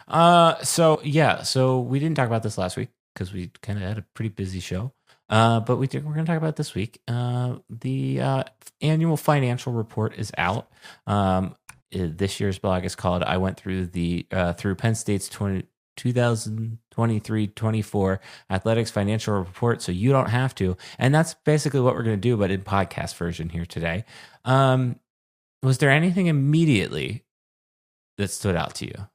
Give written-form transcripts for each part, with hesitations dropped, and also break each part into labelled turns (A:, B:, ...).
A: So we didn't talk about this last week because we kind of had a pretty busy show. But we're going to talk about it this week. The annual financial report is out. This year's blog is called "I went through through Penn State's 2023-24 athletics financial report, so you don't have to." And that's basically what we're going to do, but in podcast version here today. Was there anything immediately that stood out to you?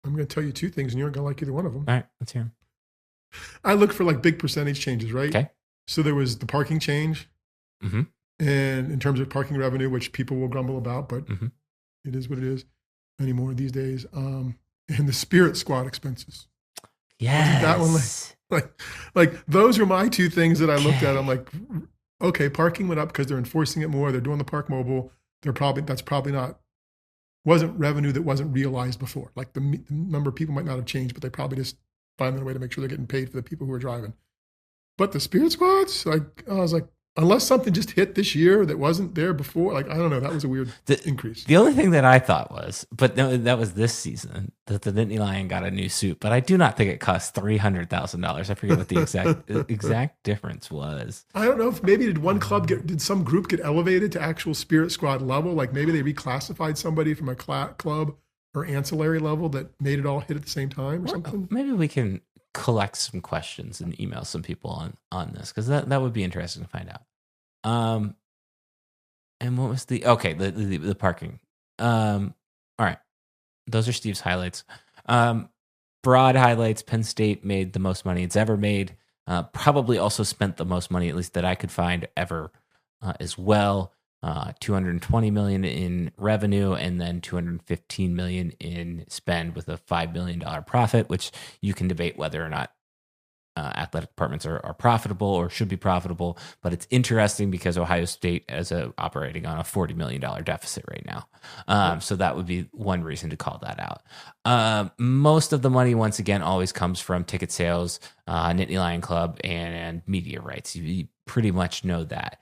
B: I'm going to tell you two things, and you aren't going to like either one of them.
A: All right, let's hear them.
B: I look for like big percentage changes, right?
A: Okay.
B: So there was the parking change,
A: Mm-hmm.
B: and in terms of parking revenue, which people will grumble about, but it is what it is anymore these days. And the Spirit Squad expenses.
A: Yes.
B: That one, like those are my two things that I looked at. I'm like, okay, parking went up because they're enforcing it more. They're doing the park mobile. Wasn't revenue that wasn't realized before. Like the number of people might not have changed, but they probably just find a way to make sure they're getting paid for the people who are driving. But the Spirit Squads, I was like, unless something just hit this year that wasn't there before, like, I don't know, that was a weird increase.
A: The only thing that I thought was, but no, that was this season, that the Nittany Lion got a new suit, but I do not think it cost $300,000. I forget what the exact difference was.
B: I don't know if maybe did some group get elevated to actual Spirit Squad level? Like maybe they reclassified somebody from a club or ancillary level that made it all hit at the same time or something?
A: Maybe we can collect some questions and email some people on this, because that would be interesting to find out. And what was the parking? All right, those are Steve's highlights. Broad highlights: Penn State made the most money it's ever made. Probably also spent the most money, at least that I could find, ever as well. $220 million in revenue, and then $215 million in spend, with a $5 million profit, which you can debate whether or not athletic departments are profitable or should be profitable. But it's interesting because Ohio State is operating on a $40 million deficit right now. So that would be one reason to call that out. Most of the money, once again, always comes from ticket sales, Nittany Lion Club, and media rights. You pretty much know that.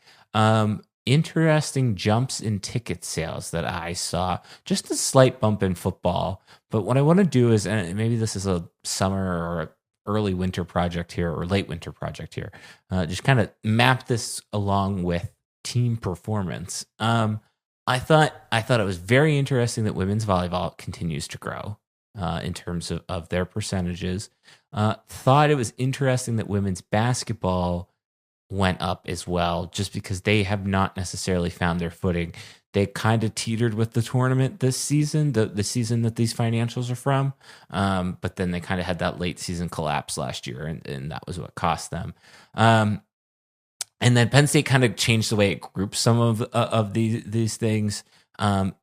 A: Interesting jumps in ticket sales that I saw. Just a slight bump in football. But what I want to do is, and maybe this is a summer or early winter project here, or late winter project here, just kind of map this along with team performance. I thought it was very interesting that women's volleyball continues to grow in terms of their percentages. Thought it was interesting that women's basketball went up as well, just because they have not necessarily found their footing. They kind of teetered with the tournament this season, the season that these financials are from. But then they kind of had that late season collapse last year, and that was what cost them. And then Penn State kind of changed the way it groups some of these things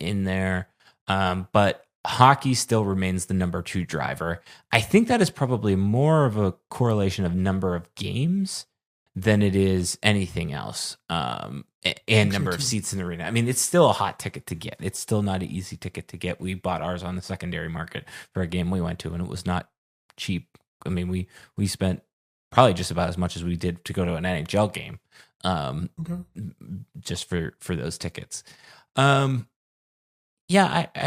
A: in there. But hockey still remains the number 2 driver. I think that is probably more of a correlation of number of games than it is anything else, and number of seats in the arena. I mean, it's still a hot ticket to get. It's still not an easy ticket to get. We bought ours on the secondary market for a game we went to, and it was not cheap. I mean, we spent probably just about as much as we did to go to an NHL game, just for those tickets. I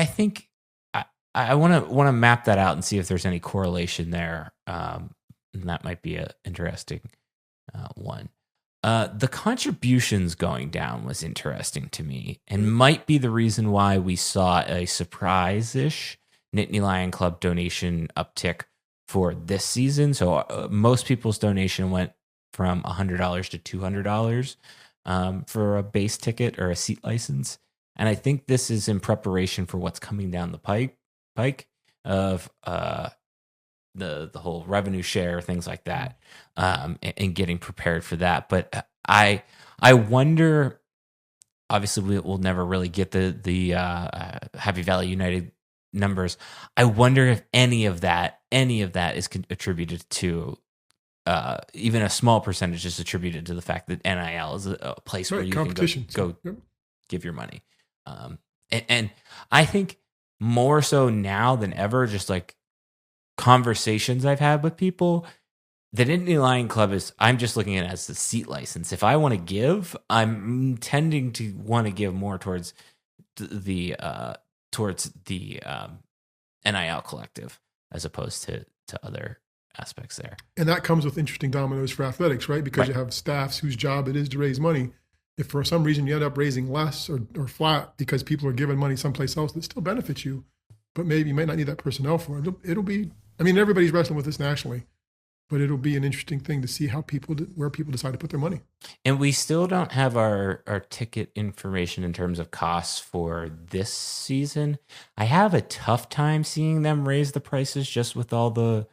A: think I want to map that out and see if there's any correlation there. And that might be a interesting one. The contributions going down was interesting to me, and might be the reason why we saw a surprise-ish Nittany Lion Club donation uptick for this season. So most people's donation went from $100 to $200 for a base ticket or a seat license. And I think this is in preparation for what's coming down the pike of the whole revenue share, things like that, and getting prepared for that. But I wonder, obviously we'll never really get the Happy Valley United numbers. I wonder if any of that is attributed to, even a small percentage is attributed to the fact that NIL is a place where you can go give your money. And I think more so now than ever, just like conversations I've had with people, the Nittany Lion Club I'm just looking at it as the seat license. If I want to give, I'm tending to want to give more towards the NIL collective as opposed to other aspects there.
B: And that comes with interesting dominoes for athletics, right? Because you have staffs whose job it is to raise money. If for some reason you end up raising less or flat because people are giving money someplace else that still benefits you, but maybe you might not need that personnel for it. It'll be, I mean, everybody's wrestling with this nationally, but it'll be an interesting thing to see how where people decide to put their money.
A: And we still don't have our ticket information in terms of costs for this season. I have a tough time seeing them raise the prices just with all the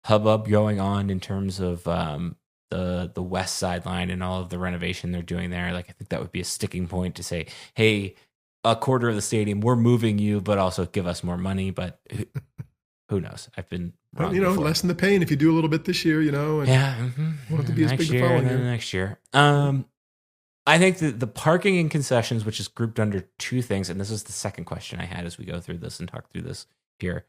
A: hubbub going on in terms of the west sideline and all of the renovation they're doing there. Like, I think that would be a sticking point to say, hey, a quarter of the stadium, we're moving you, but also give us more money. But who knows? I've been wrong.
B: But,
A: before.
B: lessen the pain if you do a little bit this year, and
A: yeah,
B: won't have to be as
A: next
B: big the
A: year,
B: following
A: and then
B: year.
A: next year. I think the parking and concessions, which is grouped under two things, and this is the second question I had as we go through this and talk through this here,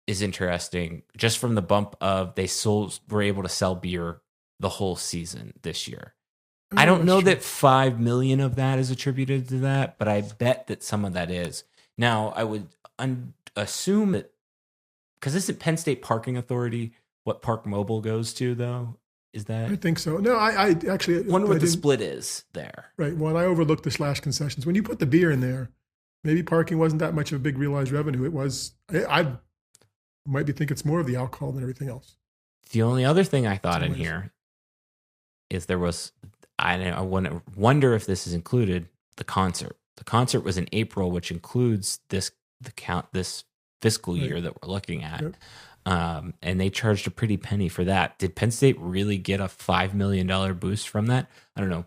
A: is interesting. Just from the bump of were able to sell beer the whole season this year. I don't know that 5 million of that is attributed to that, but I bet that some of that is. Now, I would assume that, because isn't Penn State Parking Authority what Park Mobile goes to, though? Is that?
B: I think so. No, I actually
A: wonder what the split is there.
B: Right. Well, I overlooked the slash concessions. When you put the beer in there, maybe parking wasn't that much of a big realized revenue. It was. I might be thinking it's more of the alcohol than everything else.
A: The only other thing I thought in here is there was. I wonder if this is included. The concert. The concert was in April, which includes this fiscal year that we're looking at.
B: Yep.
A: And they charged a pretty penny for that. Did Penn State really get a $5 million boost from that? I don't know.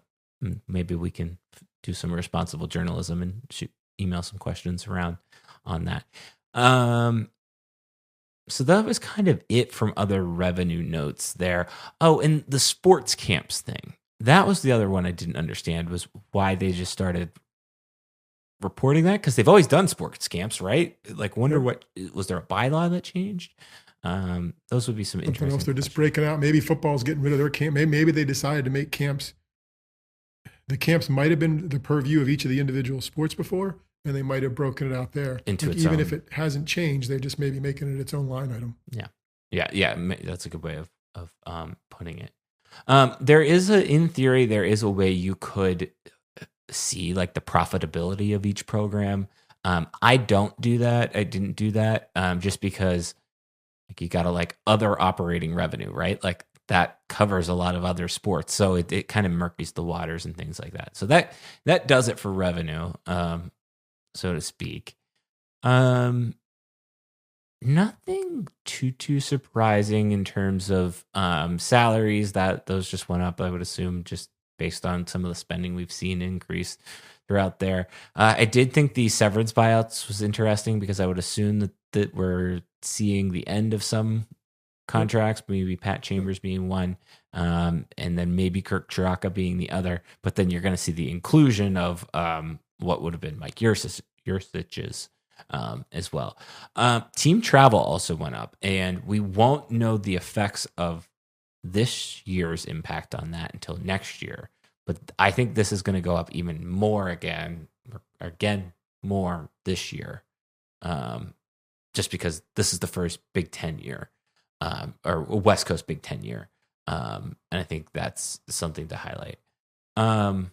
A: Maybe we can do some responsible journalism and email some questions around on that. So that was kind of it from other revenue notes there. Oh, and the sports camps thing. That was the other one I didn't understand, was why they just started reporting that, because they've always done sports camps, right? Like, wonder what was there a bylaw that changed? Those would be some interesting.
B: Else they're just breaking out. Maybe football's getting rid of their camp. Maybe they decided to make camps. The camps might have been the purview of each of the individual sports before, and they might have broken it out there
A: into its
B: even
A: own.
B: If it hasn't changed, they're just maybe making it its own line item.
A: Yeah. That's a good way of putting it. In theory, there is a way you could see like the profitability of each program. I don't do that. I didn't do that just because like you got to like other operating revenue, right? Like that covers a lot of other sports. So it kind of murkies the waters and things like that. So that does it for revenue, so to speak. Nothing too surprising in terms of salaries. Those just went up, I would assume, just based on some of the spending we've seen increase throughout there. I did think the severance buyouts was interesting because I would assume that we're seeing the end of some contracts, maybe Pat Chambers being one, and then maybe Kirk Chiraka being the other. But then you're going to see the inclusion of what would have been Mike Yursich's as well. Team travel also went up, and we won't know the effects of this year's impact on that until next year. But I think this is going to go up even more again more this year, just because this is the first Big Ten year, or West Coast Big Ten year, and I think that's something to highlight. But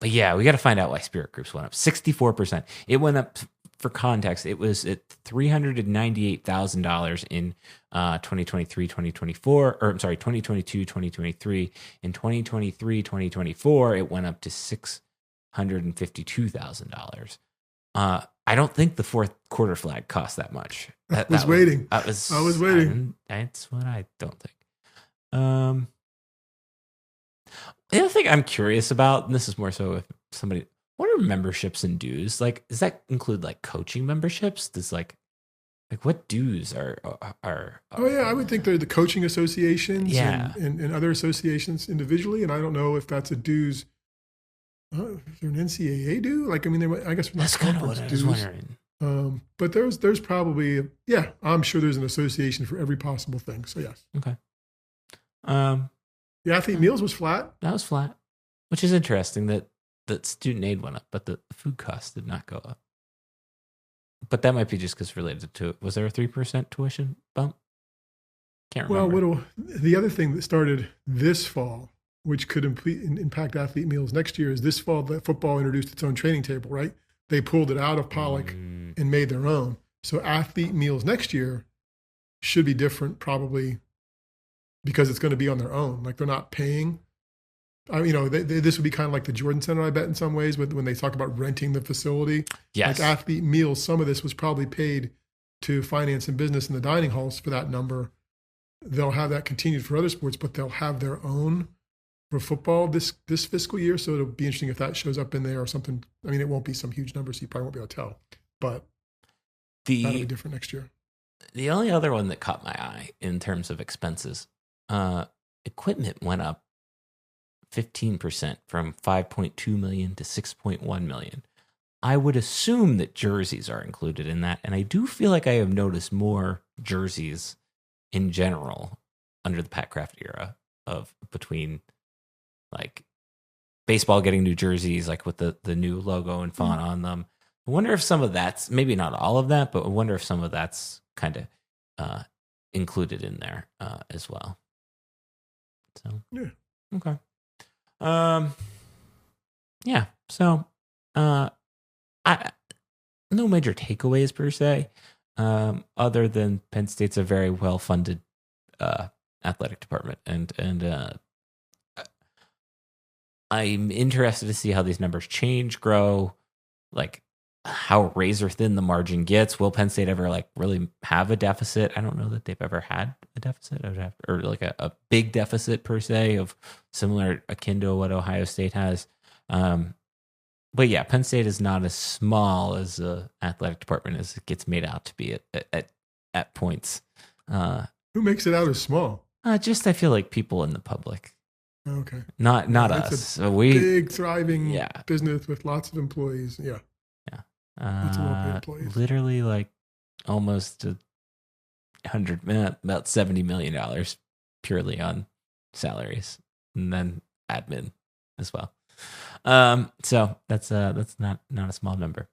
A: yeah, we got to find out why Spirit Groups went up 64%. It went up, for context, it was at $398,000 in 2023, 2024, or I'm sorry, 2022, 2023. In 2023, 2024, it went up to $652,000. I don't think the fourth quarter flag cost that much.
B: I was waiting.
A: I was
B: waiting.
A: That's what I don't think. The other thing I'm curious about, and this is more so if somebody, what are memberships and dues? Like, does that include like coaching memberships? Does like what dues are
B: oh yeah, I would think they're the coaching associations and other associations individually. And I don't know if that's a dues. Is there an NCAA due? Like, I mean, I guess
A: that's kind of what I was wondering.
B: But there's probably, I'm sure there's an association for every possible thing. So yes.
A: Okay.
B: The athlete meals was flat.
A: That was flat, which is interesting that student aid went up, but the food costs did not go up. But that might be just because related to, was there a 3% tuition bump? Can't remember.
B: Well, the other thing that started this fall, which could impact athlete meals next year, is this fall that football introduced its own training table, right? They pulled it out of Pollock and made their own. So athlete meals next year should be different, probably because it's going to be on their own. Like they're not paying. This would be kind of like the Jordan Center, I bet, in some ways, when they talk about renting the facility.
A: Yes.
B: Like athlete meals, some of this was probably paid to finance and business in the dining halls for that number. They'll have that continued for other sports, but they'll have their own for football this fiscal year. So it'll be interesting if that shows up in there or something. I mean, it won't be some huge number, so you probably won't be able to tell. But that'll be different next year.
A: The only other one that caught my eye in terms of expenses, equipment went up 15% from 5.2 million to 6.1 million. I would assume that jerseys are included in that. And I do feel like I have noticed more jerseys in general under the Pat Kraft era of between like baseball getting new jerseys, like with the new logo and font on them. I wonder if some of that's, maybe not all of that, but I wonder if some of that's kind of included in there as well. So,
B: yeah.
A: Okay. Yeah. So, no major takeaways per se, other than Penn State's a very well funded athletic department, and I'm interested to see how these numbers change, grow, like how razor thin the margin gets. Will Penn State ever like really have a deficit? I don't know that they've ever had a deficit or like a big deficit per se of similar akin to what Ohio State has. But yeah, Penn State is not as small as the athletic department as it gets made out to be at points.
B: Who makes it out as small?
A: Just I feel like people in the public.
B: Okay.
A: Not us. So
B: big thriving business with lots of employees. Yeah. Lots of well-paid employees.
A: Literally like almost about $70 million purely on salaries and then admin as well. So that's not a small number.